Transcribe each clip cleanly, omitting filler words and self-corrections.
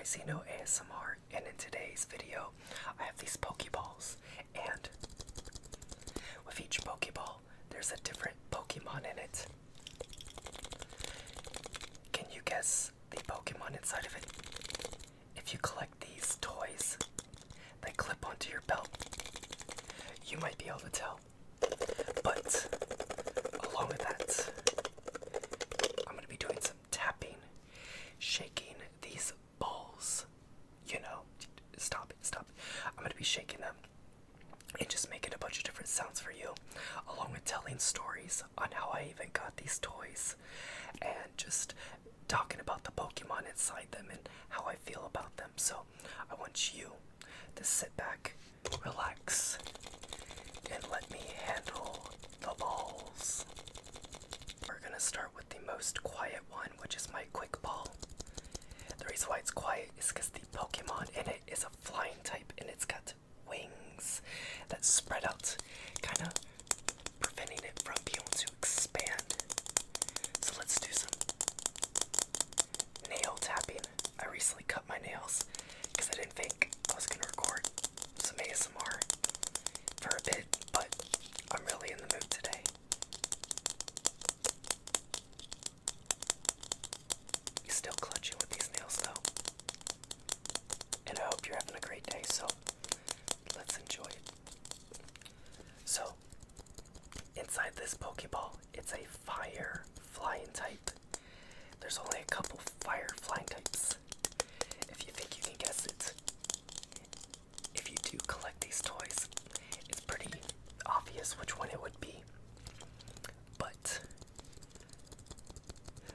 Xeno ASMR, and in today's video, I have these Pokeballs, and with each Pokeball, there's a different Pokemon in it. Can you guess the Pokemon inside of it? If you collect these toys that clip onto your belt, you might be able to tell. But along with that, I'm going to be doing some tapping, shaking these balls. You know, stop it, stop. I'm going to be shaking them and just making a bunch of different sounds for you, along with telling stories on how I even got these toys, and just talking about the Pokemon inside them and how I feel about them. So I want you to sit back, relax, and let me handle the balls. We're gonna start with the most quiet one, which is my quick ball. The reason why it's quiet is because the Pokemon in it is a flying type, and it's got wings that spread out, kind of preventing it from being able to expand. So let's do some nail tapping. I recently cut my nails because I didn't think I was gonna record some ASMR for a bit, but I'm really in the mood today. You're still clutching with these nails though. And I hope you're having a great day, so let's enjoy it. So, inside this Pokeball, it's a fire flying type. There's only a couple fire flying types. If you think you can guess it, if you do collect these toys, it's pretty obvious which one it would be. But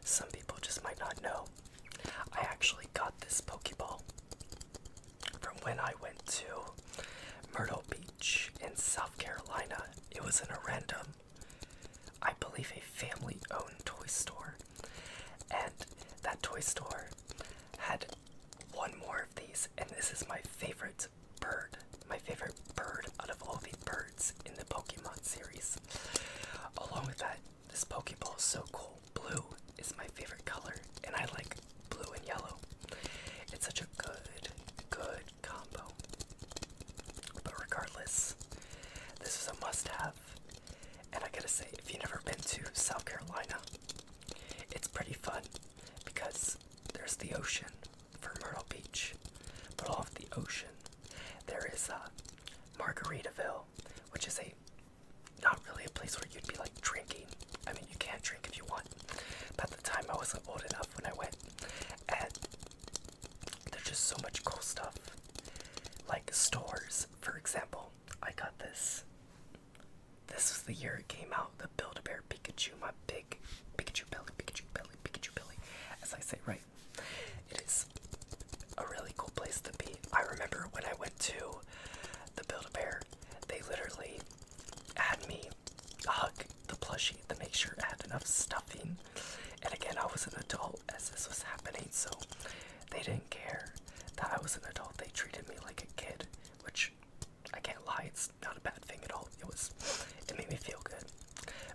some people just might not know. I actually got this Pokeball from when I went to Myrtle Beach in South Carolina. It was in a random, I believe, a family-owned toy store. And that toy store had one more of these, and this is my favorite bird. My favorite bird out of all the birds in the Pokemon series. Along with that, this Pokeball is so cool. Blue is my favorite color, and I like blue and yellow. It's such a good combo. But regardless, this is a must-have. And I gotta say, if you've never been to South Carolina, it's pretty fun because there's the ocean for Myrtle Beach, but off the ocean there is Margaritaville, which is not really a place where you'd be like drinking. I mean, you can drink if you want, but at the time I wasn't old enough when I went, and there's just so much cool stuff, like stores. For example, I got this. This was the year it came out, the Build-A-Bear Pikachu, my big Pikachu belly, as I say, right? It is a really cool place to be. I remember when I went to the Build-A-Bear, they literally had me hug the plushie to make sure it had enough stuffing. And again, I was an adult as this was happening, so they didn't care that I was an adult. They treated me like a kid, which I can't lie, it's not a bad thing at all. It made me feel good,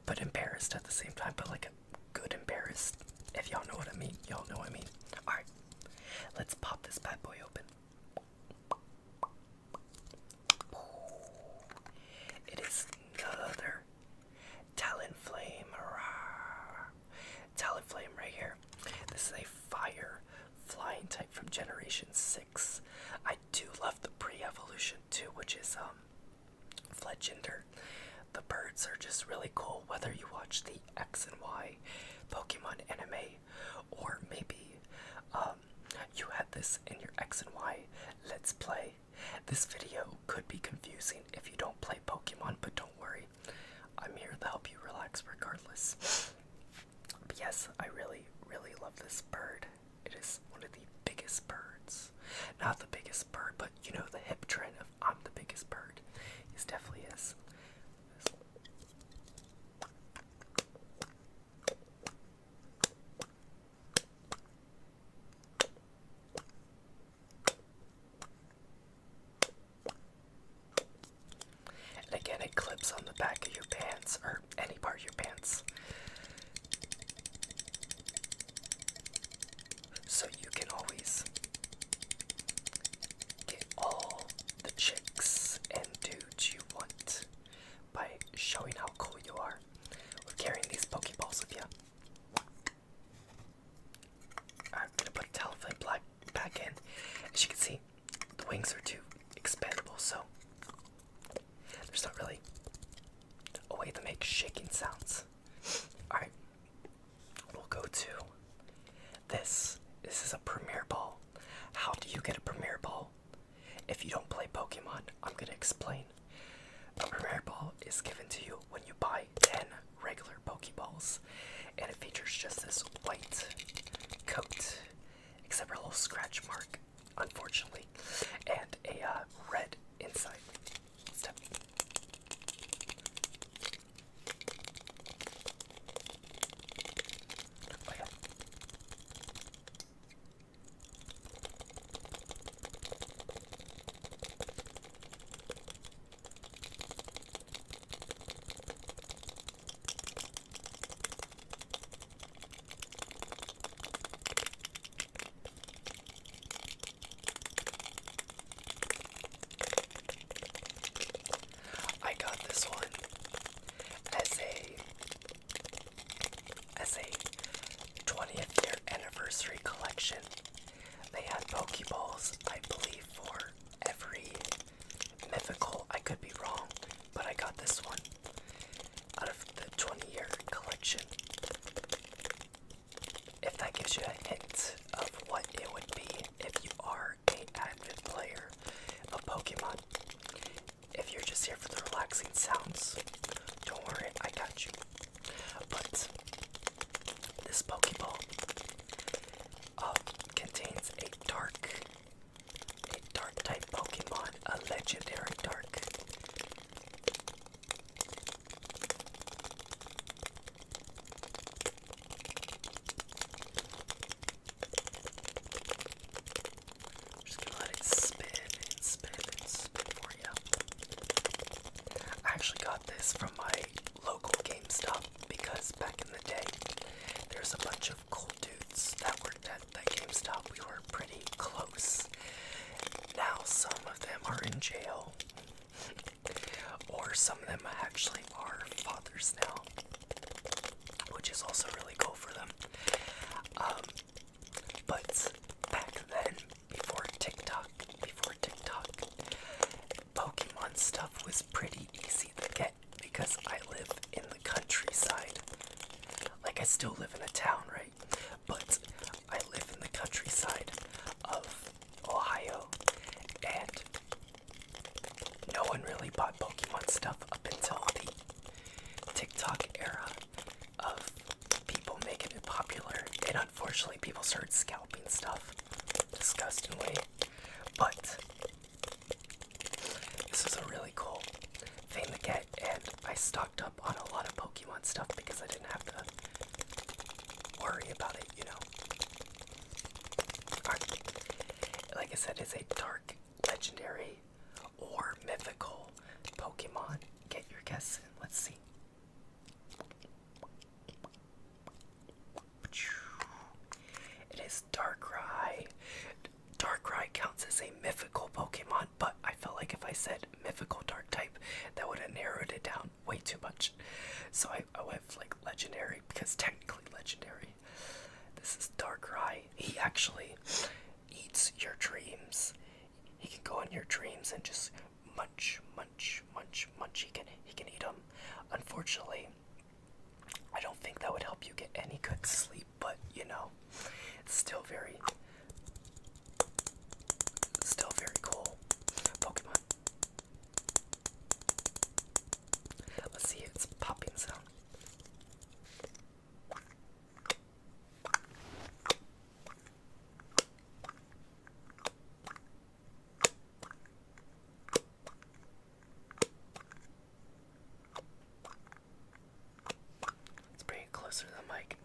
but embarrassed at the same time, but like a good embarrassed. If y'all know what I mean, y'all know what I mean. Alright, let's pop this bad boy open. It is another Talonflame. Talonflame right here. This is a fire flying type from Generation 6. I do love the pre-evolution too, which is Fletchinder. The birds are just really cool, whether you watch the X and Y Pokemon anime, or maybe you had this in your X and Y Let's Play. This video could be confusing if you don't play Pokemon, but don't worry, I'm here to help you relax regardless. But yes, I really love this bird. It is one of the biggest birds. Not the biggest bird, but you know the hip trend of I'm the biggest bird. He definitely is. And again, it clips on the back of your pants, or any part of your pants. So you can always just this white coat, except for a little scratch mark, unfortunately, and a red inside. Step. Oh yeah. I got this one as a 20th year anniversary collection. They had Pokeballs, I believe, for every mythical. I could be wrong, but I got this one out of the 20-year collection. If that gives you a hint of what it would be if you are an avid player of Pokemon. If you're just here for the relaxing sounds, don't worry, I got you. But this Pokeball contains a dark type Pokemon, a legendary dark. Just gonna let it spin and spin and spin for you. I actually got this from my local GameStop because back in the day, there's a bunch of cool dudes that worked at that GameStop. We were pretty close. Now some of them are in jail, or some of them actually are fathers now, which is also really cool for them. But back then, before TikTok, Pokemon stuff was pretty easy to get because I live in the countryside. Like, I still live in a town, right? But I live in the countryside of Ohio, and no one really bought Pokemon stuff up until the TikTok era of people making it popular, and unfortunately people started scalping stuff disgustingly. But this is a really cool thing to get, and I stocked up on a lot of Pokemon stuff because I didn't have to worry about it, you know. Like I said, it's a dark, legendary, or mythical Pokemon. Get your guess in. Let's see. It is Darkrai. Darkrai counts as a mythical Pokemon, but I felt like if I said mythical dark type, that would have narrowed it down way too much. So I went with like legendary, because technically legendary. This is Darkrai. He actually eats your dreams. He can go in your dreams and just munch. He can eat them. Unfortunately, I don't think that would help you get any good sleep, but you know, it's still very cool Pokemon. Let's see its popping sound. Let's bring it closer to the mic.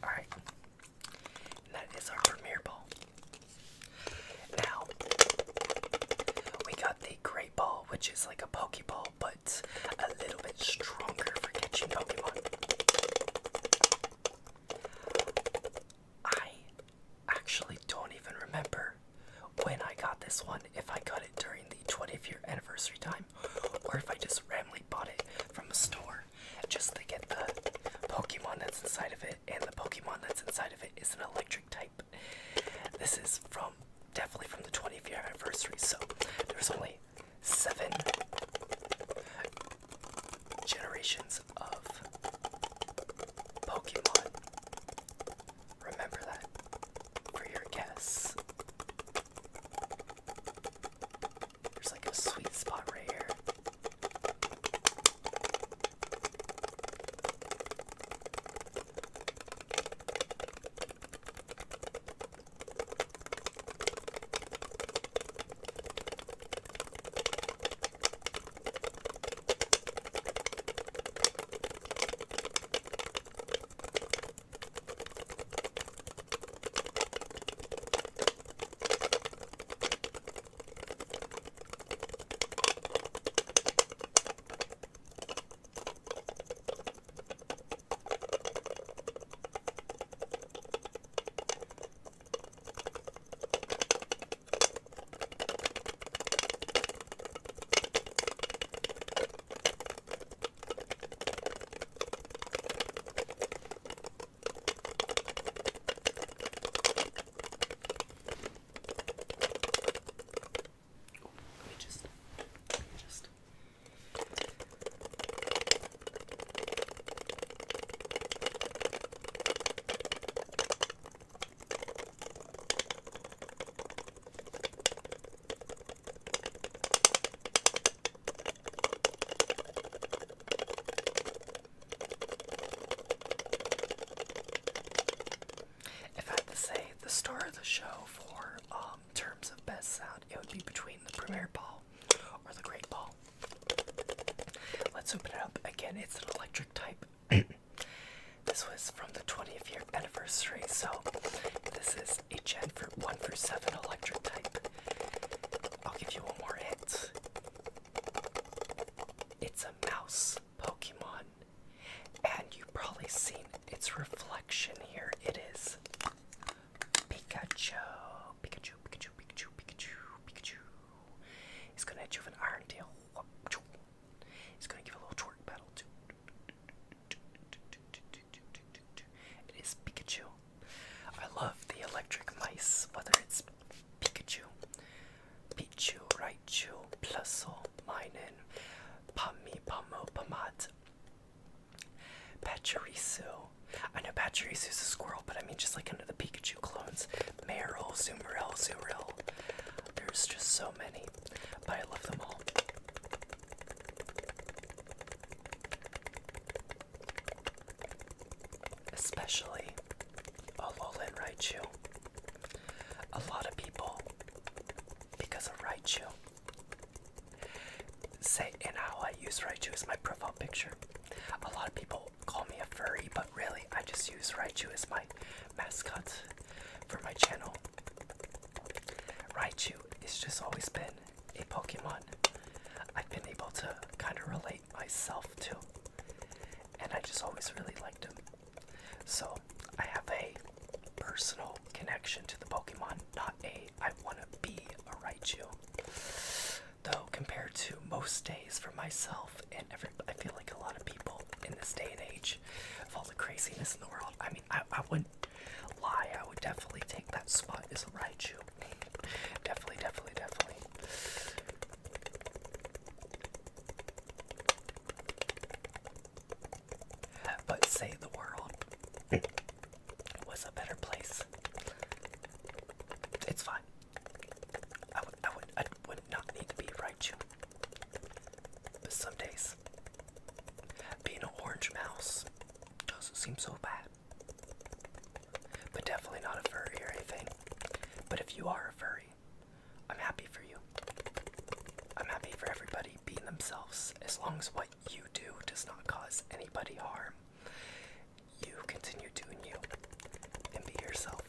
Alright, and that is our Premier Ball. Now, we got the Great Ball, which is like a Pokeball, but a little bit stronger for catching Pokemon. I actually don't even remember when I got this one, if I got it during the 20th year anniversary time, or if I just randomly bought it from a store just to get the Pokemon that's inside of it, and the Pokemon that's inside of it is an electric type. This is definitely from the 20th year anniversary, so there's only 7 generations of Pokemon. Remember that for your guess. and it's an electric type. This was from the 20th year anniversary, so this is a Gen 1 through 7 electric type. I'll give you one more hint. It's a mouse Pokemon, and you've probably seen its reflection here. It is Pikachu. Pikachu, Pikachu, Pikachu, Pikachu, Pikachu. He's gonna hit you with an Iron Tail. He's gonna give a little twerk battle too. It is Pikachu. I love the electric mice, whether it's Pikachu, Pichu, Raichu, Plusle, Minun, Pami, Pamo, Pamat, Pachirisu. I know Pachirisu's a squirrel, but I mean just like under the Pikachu clones. Marill, Zumarill, Zurill. There's just so many, but I love them all. Especially Alolan Raichu. A lot of people, because of Raichu, say, and how I use Raichu as my profile picture. A lot of people call me a furry, but really I just use Raichu as my mascot for my channel. Raichu has just always been a Pokemon I've been able to kind of relate myself to, and I just always really liked him. So I have a personal connection to the Pokemon, not a I want to be a Raichu. Though compared to most days for myself and I feel like a lot of people in this day and age of all the craziness in the world, I mean, I wouldn't lie, I would definitely take that spot as a Raichu. Definitely, definitely, definitely. But say the world was a better place. It's fine. I would not need to be Raichu. But some days, being an orange mouse doesn't seem so bad. But definitely not a furry or anything. But if you are a furry, I'm happy for you. I'm happy for everybody being themselves, as long as what you do does not cause anybody harm. You continue doing you and be yourself.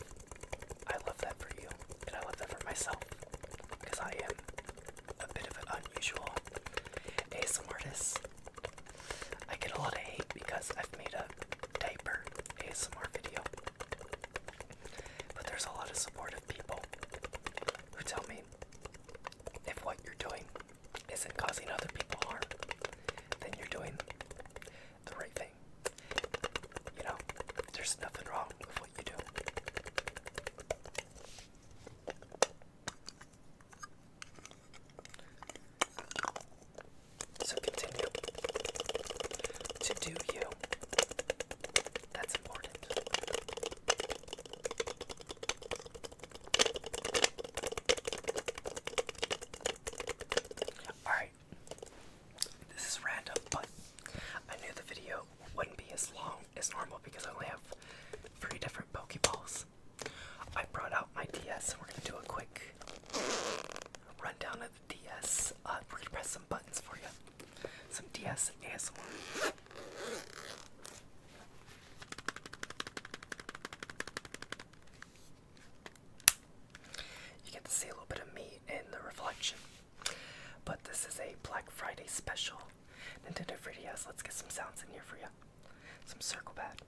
I love that for you, and I love that for myself, because I am a bit of an unusual ASMR artist. I get a lot of hate because I've made a diaper ASMR video, but there's a lot of supportive people who tell me if what you're doing isn't causing other people harm, then you're doing the right thing. You know, there's nothing wrong with what you do. So continue to do you. That's important. Alright, this is random, but I knew the video wouldn't be as long as normal because I only have 3 different Pokeballs. I brought out my DS and we're going to do a quick rundown of the DS. We're going to press some buttons for you. Some DS ASMR. You get to see a little bit of me in the reflection. But this is a Black Friday special Nintendo 3DS. Let's get some sounds in here for you. Some circle pad.